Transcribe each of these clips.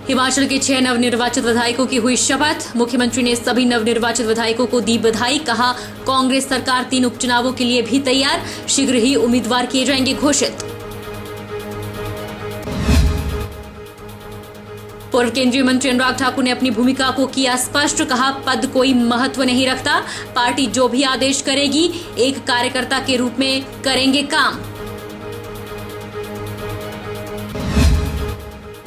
हिमाचल के 6 नवनिर्वाचित विधायकों की हुई शपथ। मुख्यमंत्री ने सभी नवनिर्वाचित विधायकों को दी बधाई। कहा, कांग्रेस सरकार 3 उपचुनावों के लिए भी तैयार, शीघ्र ही उम्मीदवार किए जाएंगे घोषित। पूर्व केंद्रीय मंत्री अनुराग ठाकुर ने अपनी भूमिका को किया स्पष्ट। कहा, पद कोई महत्व नहीं रखता, पार्टी जो भी आदेश करेगी एक कार्यकर्ता के रूप में करेंगे काम।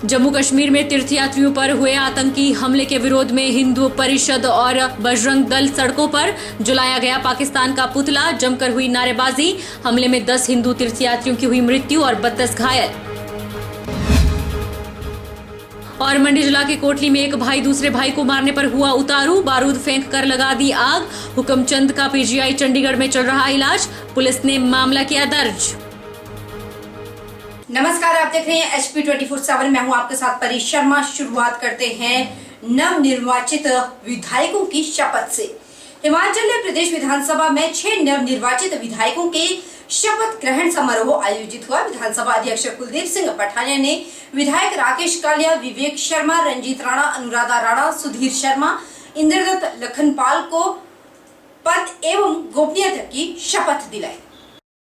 जम्मू कश्मीर में तीर्थयात्रियों पर हुए आतंकी हमले के विरोध में हिंदू परिषद और बजरंग दल सड़कों पर जलाया गया पाकिस्तान का पुतला। जमकर हुई नारेबाजी। हमले में 10 हिंदू तीर्थयात्रियों की हुई मृत्यु और 32 घायल। और मंडी जिला के कोटली में एक भाई दूसरे भाई को मारने पर हुआ उतारू, बारूद फेंक कर लगा दी आग। हुक्मचंद का पीजीआई चंडीगढ़ में चल रहा इलाज, पुलिस ने मामला किया दर्ज। नमस्कार, आप देख रहे हैं HP 24/7। मैं हूं आपके साथ परी शर्मा। शुरुआत करते हैं नवनिर्वाचित विधायकों की शपथ से। हिमाचल प्रदेश विधानसभा में 6 नवनिर्वाचित विधायकों के शपथ ग्रहण समारोह आयोजित हुआ। विधानसभा अध्यक्ष कुलदीप सिंह पठानिया ने विधायक राकेश कालिया, विवेक शर्मा, रंजीत राणा, अनुराधा राणा, सुधीर शर्मा, इंद्रदत्त लखनपाल को पद एवं गोपनीयता की शपथ दिलाई।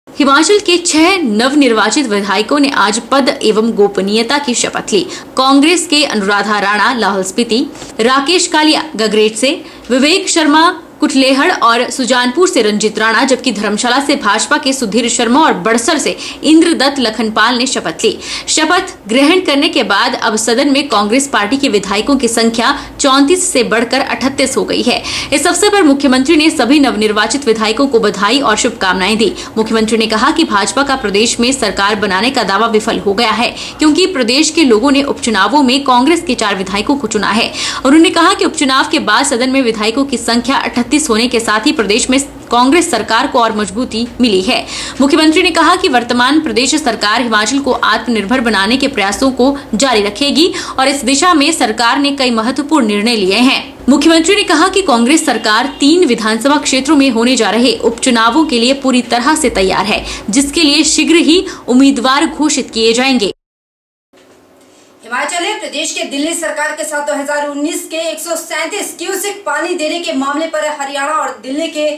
हिमाचल के 6 नवनिर्वाचित विधायकों ने आज पद एवं गोपनीयता की शपथ ली। कांग्रेस के अनुराधा राणा लाहौल स्पीति, राकेश कालिया गगरेट से, विवेक शर्मा कुटलेहड़ और सुजानपुर से रंजीत राणा, जबकि धर्मशाला से भाजपा के सुधीर शर्मा और बड़सर से इंद्रदत्त लखनपाल ने शपथ ली। शपथ ग्रहण करने के बाद अब सदन में कांग्रेस पार्टी के विधायकों की संख्या 34 से बढ़कर 38 हो गई है। इस अवसर पर मुख्यमंत्री ने सभी नवनिर्वाचित विधायकों को बधाई और शुभकामनाएं दी। मुख्यमंत्री ने कहा कि भाजपा का प्रदेश में सरकार बनाने का दावा विफल हो गया है, क्योंकि प्रदेश के लोगों ने उपचुनावों में कांग्रेस के 4 विधायकों को चुना है। उन्होंने कहा कि उपचुनाव के बाद सदन में विधायकों की संख्या 38 होने के साथ ही प्रदेश में कांग्रेस सरकार को और मजबूती मिली है। मुख्यमंत्री ने कहा कि वर्तमान प्रदेश सरकार हिमाचल को आत्मनिर्भर बनाने के प्रयासों को जारी रखेगी और इस दिशा में सरकार ने कई महत्वपूर्ण निर्णय लिए हैं। मुख्यमंत्री ने कहा कि कांग्रेस सरकार 3 विधानसभा क्षेत्रों में होने जा रहे उपचुनावों के लिए पूरी तरह से तैयार है, जिसके लिए शीघ्र ही उम्मीदवार घोषित किए जाएंगे। हिमाचल प्रदेश के दिल्ली सरकार के साथ 2019 के 137 क्यूसेक पानी देने के मामले पर हरियाणा और दिल्ली के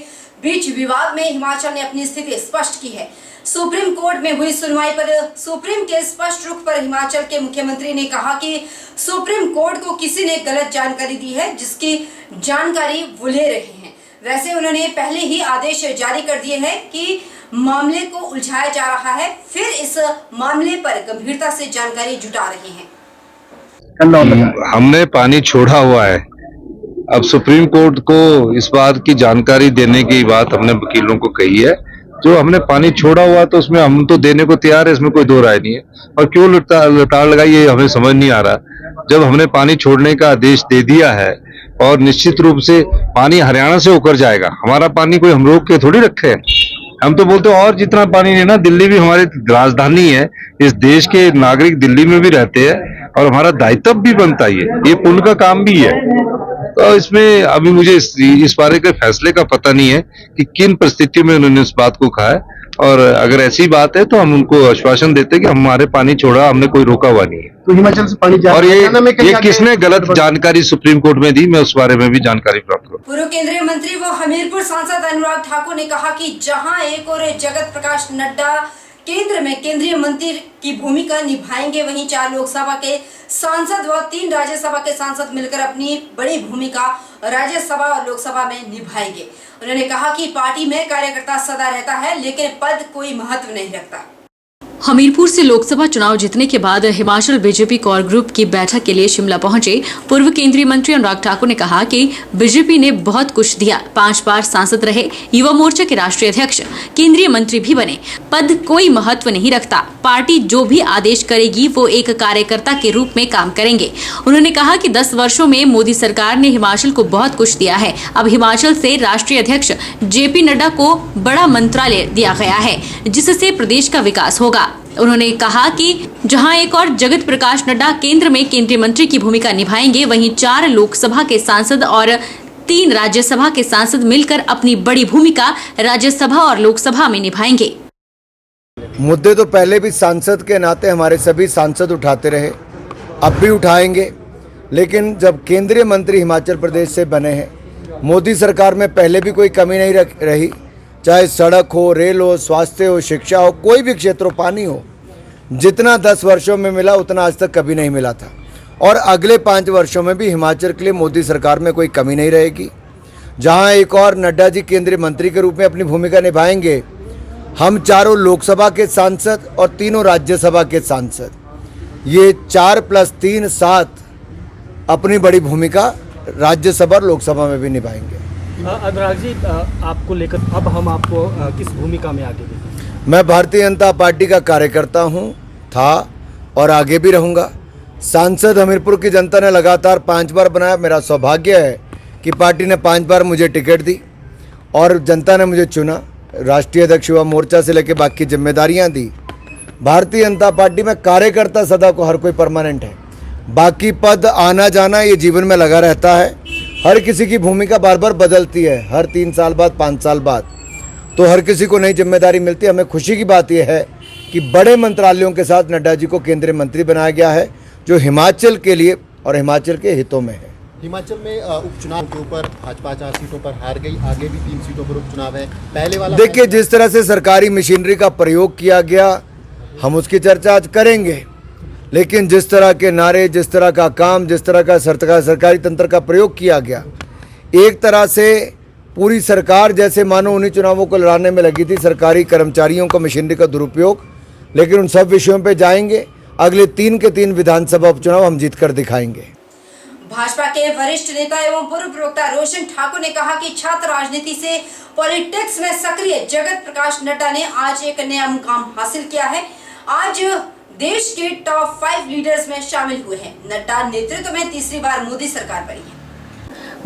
बीच विवाद में हिमाचल ने अपनी स्थिति स्पष्ट की है। सुप्रीम कोर्ट में हुई सुनवाई पर सुप्रीम के स्पष्ट रुख पर हिमाचल के मुख्यमंत्री ने कहा कि सुप्रीम कोर्ट को किसी ने गलत जानकारी दी है, जिसकी जानकारी वो ले रहे हैं। वैसे उन्होंने पहले ही आदेश जारी कर दिए हैं कि मामले को उलझाया जा रहा है, फिर इस मामले पर गंभीरता से जानकारी जुटा रहे हैं। हमने पानी छोड़ा हुआ है। अब सुप्रीम कोर्ट को इस बात की जानकारी देने की बात हमने वकीलों को कही है। जो हमने पानी छोड़ा हुआ तो उसमें हम तो देने को तैयार है, इसमें कोई दो राय नहीं है। और क्यों लताड़ लगाई ये हमें समझ नहीं आ रहा। जब हमने पानी छोड़ने का आदेश दे दिया है और निश्चित रूप से पानी हरियाणा से होकर जाएगा, हमारा पानी कोई हम रोक के थोड़ी रखे हैं। हम तो बोलते और जितना पानी लेना, दिल्ली भी हमारी राजधानी है, इस देश के नागरिक दिल्ली में भी रहते हैं और हमारा दायित्व भी बनता है, ये पुण्य का काम भी है। तो इसमें अभी मुझे इस बारे के फैसले का पता नहीं है कि किन परिस्थितियों में उन्होंने इस बात को कहा है, और अगर ऐसी बात है तो हम उनको आश्वासन देते हैं कि हमारे पानी छोड़ा, हमने कोई रोका हुआ नहीं है। तो हिमाचल से पानी और ये किसने गलत जानकारी सुप्रीम कोर्ट में दी, मैं उस बारे में भी जानकारी प्राप्त करूँ। पूर्व केंद्रीय मंत्री व हमीरपुर सांसद अनुराग ठाकुर ने कहा कि जहां एक और जगत प्रकाश नड्डा केंद्र में केंद्रीय मंत्री की भूमिका निभाएंगे, वहीं 4 लोकसभा के सांसद व 3 राज्यसभा के सांसद मिलकर अपनी बड़ी भूमिका राज्यसभा और लोकसभा में निभाएंगे। उन्होंने कहा कि पार्टी में कार्यकर्ता सदा रहता है, लेकिन पद कोई महत्व नहीं रखता। हमीरपुर से लोकसभा चुनाव जीतने के बाद हिमाचल बीजेपी कोर ग्रुप की बैठक के लिए शिमला पहुंचे पूर्व केंद्रीय मंत्री अनुराग ठाकुर ने कहा कि बीजेपी ने बहुत कुछ दिया, 5 बार सांसद रहे, युवा मोर्चा के राष्ट्रीय अध्यक्ष, केंद्रीय मंत्री भी बने। पद कोई महत्व नहीं रखता, पार्टी जो भी आदेश करेगी वो एक कार्यकर्ता के रूप में काम करेंगे। उन्होंने कहा कि 10 वर्षों में मोदी सरकार ने हिमाचल को बहुत कुछ दिया है। अब हिमाचल से राष्ट्रीय अध्यक्ष JP नड्डा को बड़ा मंत्रालय दिया गया है, जिससे प्रदेश का विकास होगा। उन्होंने कहा कि जहां एक और जगत प्रकाश नड्डा केंद्र में केंद्रीय मंत्री की भूमिका निभाएंगे, वहीं 4 लोकसभा के सांसद और 3 राज्यसभा के सांसद मिलकर अपनी बड़ी भूमिका राज्यसभा और लोकसभा में निभाएंगे। मुद्दे तो पहले भी सांसद के नाते हमारे सभी सांसद उठाते रहे अब भी उठाएंगे। लेकिन जब केंद्रीय मंत्री हिमाचल प्रदेश से बने हैं, मोदी सरकार में पहले भी कोई कमी नहीं रही, चाहे सड़क हो, रेल हो, स्वास्थ्य हो, शिक्षा हो, कोई भी क्षेत्र हो, पानी हो, जितना 10 वर्षों में मिला उतना आज तक कभी नहीं मिला था। और अगले 5 वर्षों में भी हिमाचल के लिए मोदी सरकार में कोई कमी नहीं रहेगी। जहां एक और नड्डा जी केंद्रीय मंत्री के रूप में अपनी भूमिका निभाएंगे, हम चारों लोकसभा के सांसद और तीनों राज्यसभा के सांसद, ये 4 + 3 7 अपनी बड़ी भूमिका राज्यसभा और लोकसभा में भी निभाएंगे। अनुराग जी, आपको लेकर अब हम आपको किस भूमिका में आगे देखें? मैं भारतीय जनता पार्टी का कार्यकर्ता हूं, था और आगे भी रहूंगा। सांसद हमीरपुर की जनता ने लगातार 5 बार बनाया। मेरा सौभाग्य है कि पार्टी ने 5 बार मुझे टिकट दी और जनता ने मुझे चुना। राष्ट्रीय अध्यक्ष युवा मोर्चा से लेकर बाकी जिम्मेदारियां दी। भारतीय जनता पार्टी में कार्यकर्ता सदा को हर कोई परमानेंट है, बाकी पद आना जाना ये जीवन में लगा रहता है। हर किसी की भूमिका बार बार बदलती है, हर 3 साल बाद, 5 साल बाद, तो हर किसी को नई जिम्मेदारी मिलती है। हमें खुशी की बात यह है कि बड़े मंत्रालयों के साथ नड्डा जी को केंद्रीय मंत्री बनाया गया है, जो हिमाचल के लिए और हिमाचल के हितों में है। हिमाचल में उपचुनाव के ऊपर भाजपा 4 सीटों पर हार गई, आगे भी 3 सीटों पर उपचुनाव है। पहले वाला देखिए, जिस तरह से सरकारी मशीनरी का प्रयोग किया गया, हम उसकी चर्चा आज करेंगे, लेकिन जिस तरह के नारे, जिस तरह का काम, जिस तरह का सरकारी तंत्र का प्रयोग किया गया, एक तरह से पूरी सरकार जैसे मानो उन्हीं चुनावों को लड़ाने में लगी थी, सरकारी कर्मचारियों का मशीनरी का दुरुपयोग। लेकिन उन सब विषयों पे जाएंगे। अगले 3 के 3 विधानसभा उपचुनाव हम जीत कर दिखाएंगे। भाजपा के वरिष्ठ नेता एवं पूर्व प्रवक्ता रोशन ठाकुर ने कहा कि छात्र राजनीति से पॉलिटिक्स में सक्रिय जगत प्रकाश नड्डा ने आज एक नया मुकाम हासिल किया है। आज देश के टॉप 5 लीडर्स में शामिल हुए हैं। नड्डा नेतृत्व में तीसरी बार मोदी सरकार बनी है।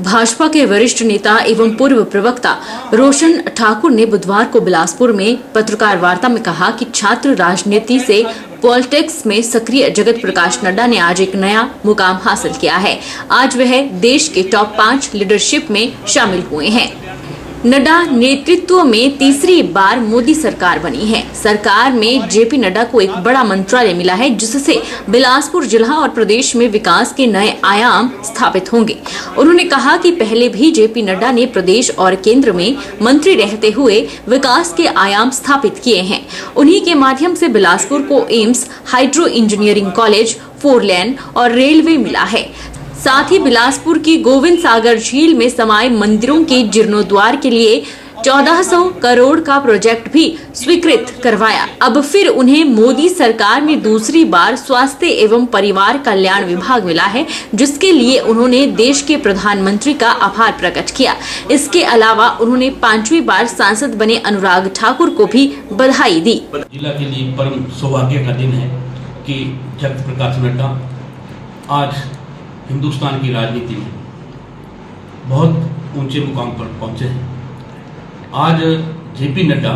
भाजपा के वरिष्ठ नेता एवं पूर्व प्रवक्ता रोशन ठाकुर ने बुधवार को बिलासपुर में पत्रकार वार्ता में कहा कि छात्र राजनीति से पॉलिटिक्स में सक्रिय जगत प्रकाश नड्डा ने आज एक नया मुकाम हासिल किया है। आज वह देश के टॉप 5 लीडरशिप में शामिल हुए हैं। नड्डा नेतृत्व में तीसरी बार मोदी सरकार बनी है। सरकार में जेपी नड्डा को एक बड़ा मंत्रालय मिला है, जिससे बिलासपुर जिला और प्रदेश में विकास के नए आयाम स्थापित होंगे। उन्होंने कहा कि पहले भी जेपी नड्डा ने प्रदेश और केंद्र में मंत्री रहते हुए विकास के आयाम स्थापित किए हैं। उन्हीं के माध्यम से बिलासपुर को एम्स, हाइड्रो इंजीनियरिंग कॉलेज, 4 लेन और रेलवे मिला है। साथ ही बिलासपुर की गोविंद सागर झील में समाये मंदिरों के जीर्णोद्वार के लिए 1400 करोड़ का प्रोजेक्ट भी स्वीकृत करवाया। अब फिर उन्हें मोदी सरकार में दूसरी बार स्वास्थ्य एवं परिवार कल्याण विभाग मिला है, जिसके लिए उन्होंने देश के प्रधानमंत्री का आभार प्रकट किया। इसके अलावा उन्होंने 5वीं बार सांसद बने अनुराग ठाकुर को भी बधाई दी। जिला के लिए परम सौभाग्य का दिन है कि जगत प्रकाश नड्डा आज हिंदुस्तान की राजनीति में बहुत ऊंचे मुकाम पर पहुंचे हैं। आज जेपी नड्डा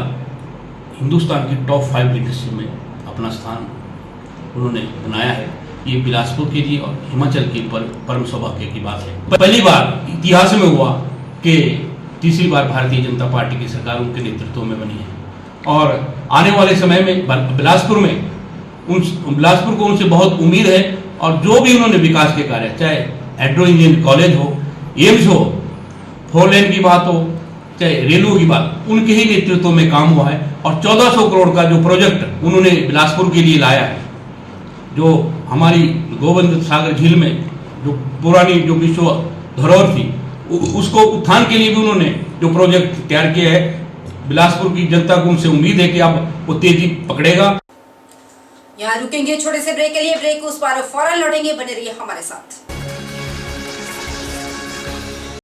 हिंदुस्तान की टॉप 5 लीडरशिप में अपना स्थान उन्होंने बनाया है। ये बिलासपुर के लिए और हिमाचल के परम सौभाग्य की बात है। पहली बार इतिहास में हुआ कि तीसरी बार भारतीय जनता पार्टी की सरकार उनके नेतृत्व में बनी है और आने वाले समय में बिलासपुर को उनसे बहुत उम्मीद है। और जो भी उन्होंने विकास के कार्य, चाहे हाइड्रो इंजीनियरिंग कॉलेज हो, एम्स हो, 4 लेन की बात हो, चाहे रेलवे की बात, उनके ही नेतृत्व में काम हुआ है। और 1400 करोड़ का जो प्रोजेक्ट उन्होंने बिलासपुर के लिए लाया है, जो हमारी गोविंद सागर झील में जो पुरानी जो विश्व धरोहर थी, उसको उत्थान के लिए भी उन्होंने जो प्रोजेक्ट तैयार किया है, बिलासपुर की जनता को उनसे उम्मीद है कि अब वो तेजी पकड़ेगा। यहाँ रुकेंगे छोटे से ब्रेक के लिए। ब्रेक उस पार फौरन लौटेंगे, बने रहिए हमारे साथ।